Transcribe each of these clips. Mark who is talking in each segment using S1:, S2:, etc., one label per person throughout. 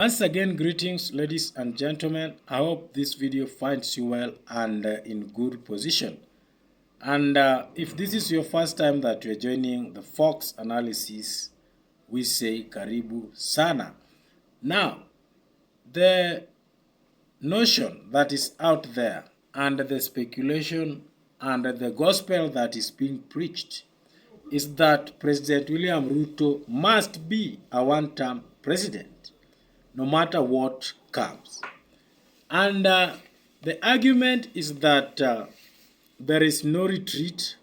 S1: Once again, greetings, ladies and gentlemen. I hope this video finds you well and in good position. And if this is your first time that you're joining the Fox analysis, we say Karibu Sana. Now, the notion that is out there and the speculation and the gospel that is being preached is that President William Ruto must be a one-term president, no matter what comes. And the argument is that there is no retreat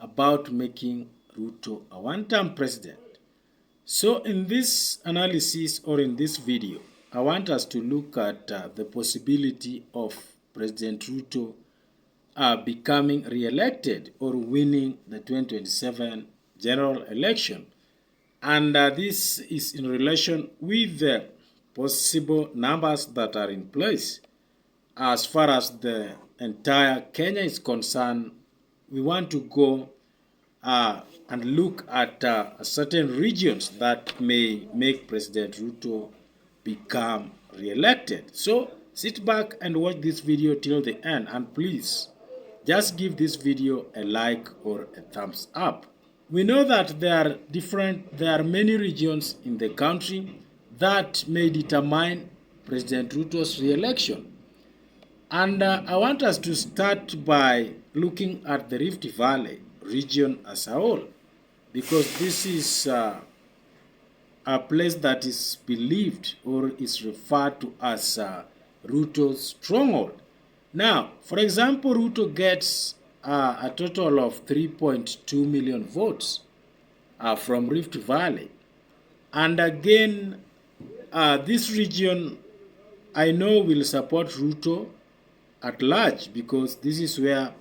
S1: about making Ruto a one-term president. So in this analysis or in this video, I want us to look at the possibility of President Ruto becoming re-elected or winning the 2027 general election. And this is in relation with the possible numbers that are in place. As far as the entire Kenya is concerned, we want to go and look at certain regions that may make President Ruto become re-elected. So sit back and watch this video till the end, and please just give this video a like or a thumbs up. We know that there are many regions in the country that may determine President Ruto's re-election. And I want us to start by looking at the Rift Valley region as a whole, because this is a place that is believed or is referred to as Ruto's stronghold. Now, for example, Ruto gets a total of 3.2 million votes from Rift Valley. And again, this region, I know, will support Ruto at large because this is where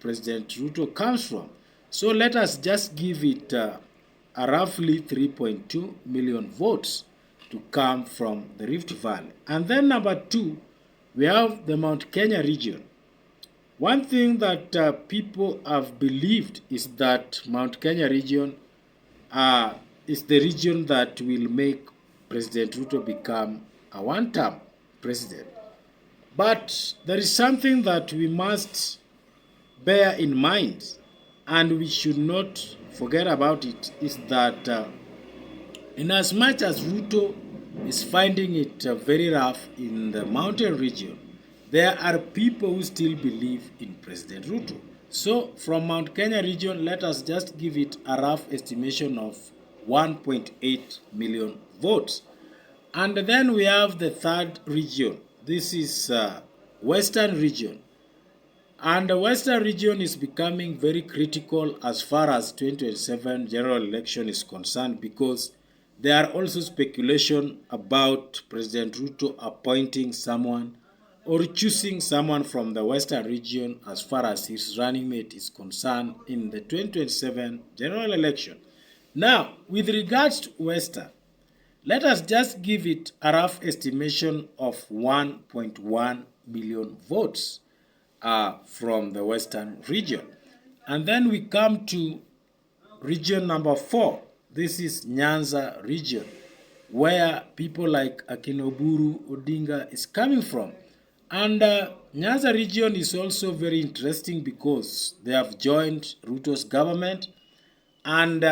S1: President Ruto comes from. So let us just give it a roughly 3.2 million votes to come from the Rift Valley. And then number two, we have the Mount Kenya region. One thing that people have believed is that Mount Kenya region is the region that will make President Ruto become a one-term president. But there is something that we must bear in mind, and we should not forget about it, is that in as much as Ruto is finding it very rough in the mountain region, there are people who still believe in President Ruto. So from Mount Kenya region, let us just give it a rough estimation of 1.8 million votes. And then we have the third region. This is Western region. And the Western region is becoming very critical as far as 2027 general election is concerned, because there are also speculation about President Ruto appointing someone or choosing someone from the Western region as far as his running mate is concerned in the 2027 general election. Now, with regards to Western, let us just give it a rough estimation of 1.1 million votes from the Western region. And then we come to region number 4. This is Nyanza region, where people like Akinoburu Odinga is coming from. And Nyanza region is also very interesting because they have joined Ruto's government, and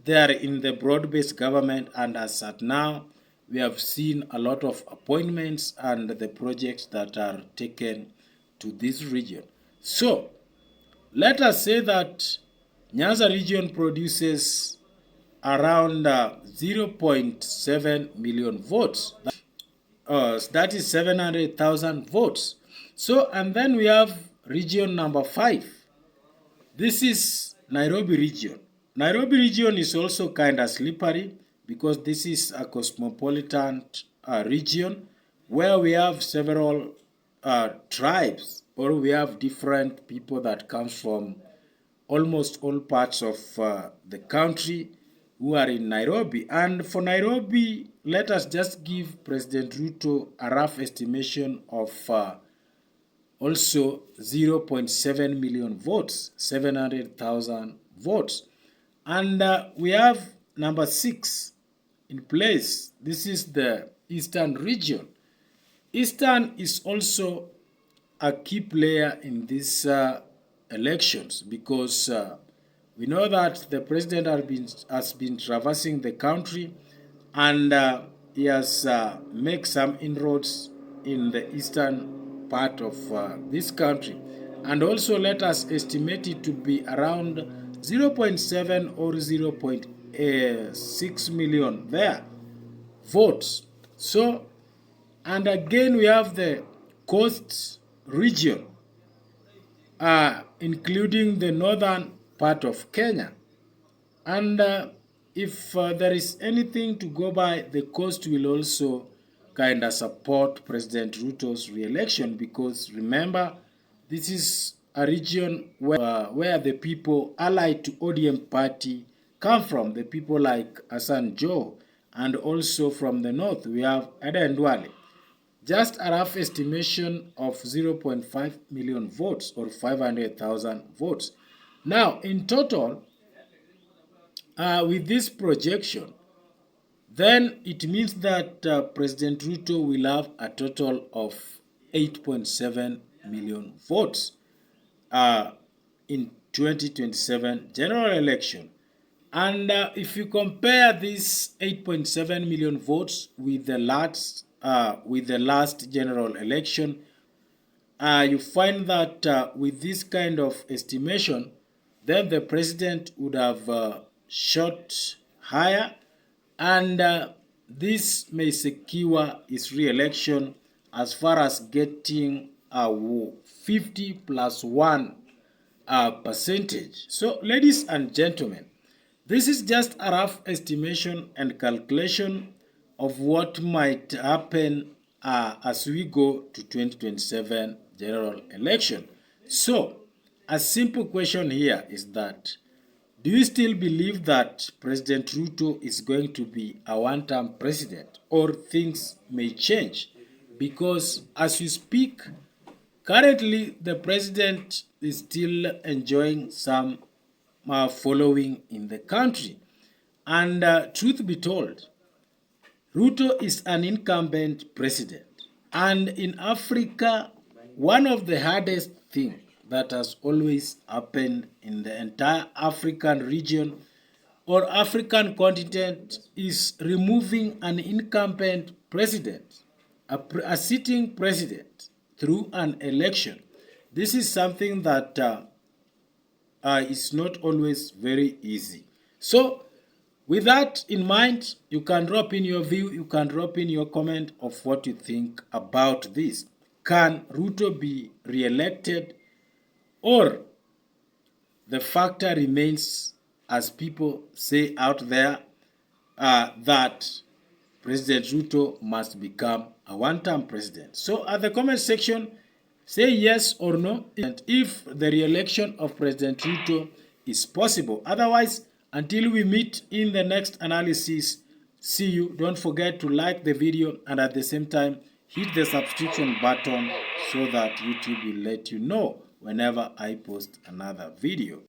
S1: they are in the broad-based government, and as at now, we have seen a lot of appointments and the projects that are taken to this region. So, let us say that Nyanza region produces around 0.7 million votes. That is 700,000 votes. So, and then we have region number 5. This is Nairobi region. Nairobi region is also kind of slippery because this is a cosmopolitan region where we have several tribes, or we have different people that come from almost all parts of the country who are in Nairobi. And for Nairobi, let us just give President Ruto a rough estimation of also 0.7 million votes, 700,000 votes. And we have number 6 in place. This is the Eastern region. Eastern is also a key player in these elections because we know that the president has been traversing the country, and he has made some inroads in the eastern part of this country. And also let us estimate it to be around 0.7 or 0.6 million there votes. So, and again we have the coast region, including the northern part of Kenya. And if there is anything to go by, the coast will also kind of support President Ruto's re-election, because remember, this is a region where the people allied to ODM party come from, the people like Hassan Joho, and also from the north we have Aden Duale. Just a rough estimation of 0.5 million votes or 500,000 votes. Now, in total, with this projection, then it means that President Ruto will have a total of 8.7 million votes in 2027 general election. And if you compare these 8.7 million votes with the last general election, you find that with this kind of estimation, then the president would have shot higher, and this may secure his re-election as far as getting a 50 plus 1 percentage. So, ladies and gentlemen, this is just a rough estimation and calculation of what might happen as we go to 2027 general election. So, a simple question here is that, do you still believe that President Ruto is going to be a one-term president, or things may change? Because as we speak, currently the president is still enjoying some following in the country. And truth be told, Ruto is an incumbent president. And in Africa, one of the hardest things that has always happened in the entire African region or African continent is removing an incumbent president, a sitting president, through an election. This is something that is not always very easy. So, with that in mind, you can drop in your view, you can drop in your comment of what you think about this. Can Ruto be re-elected, or the factor remains, as people say out there, that President Ruto must become a one-term president? So at the comment section, say yes or no, and if the re-election of President Ruto is possible. Otherwise, until we meet in the next analysis, see you. Don't forget to like the video, and at the same time, hit the subscription button so that YouTube will let you know whenever I post another video.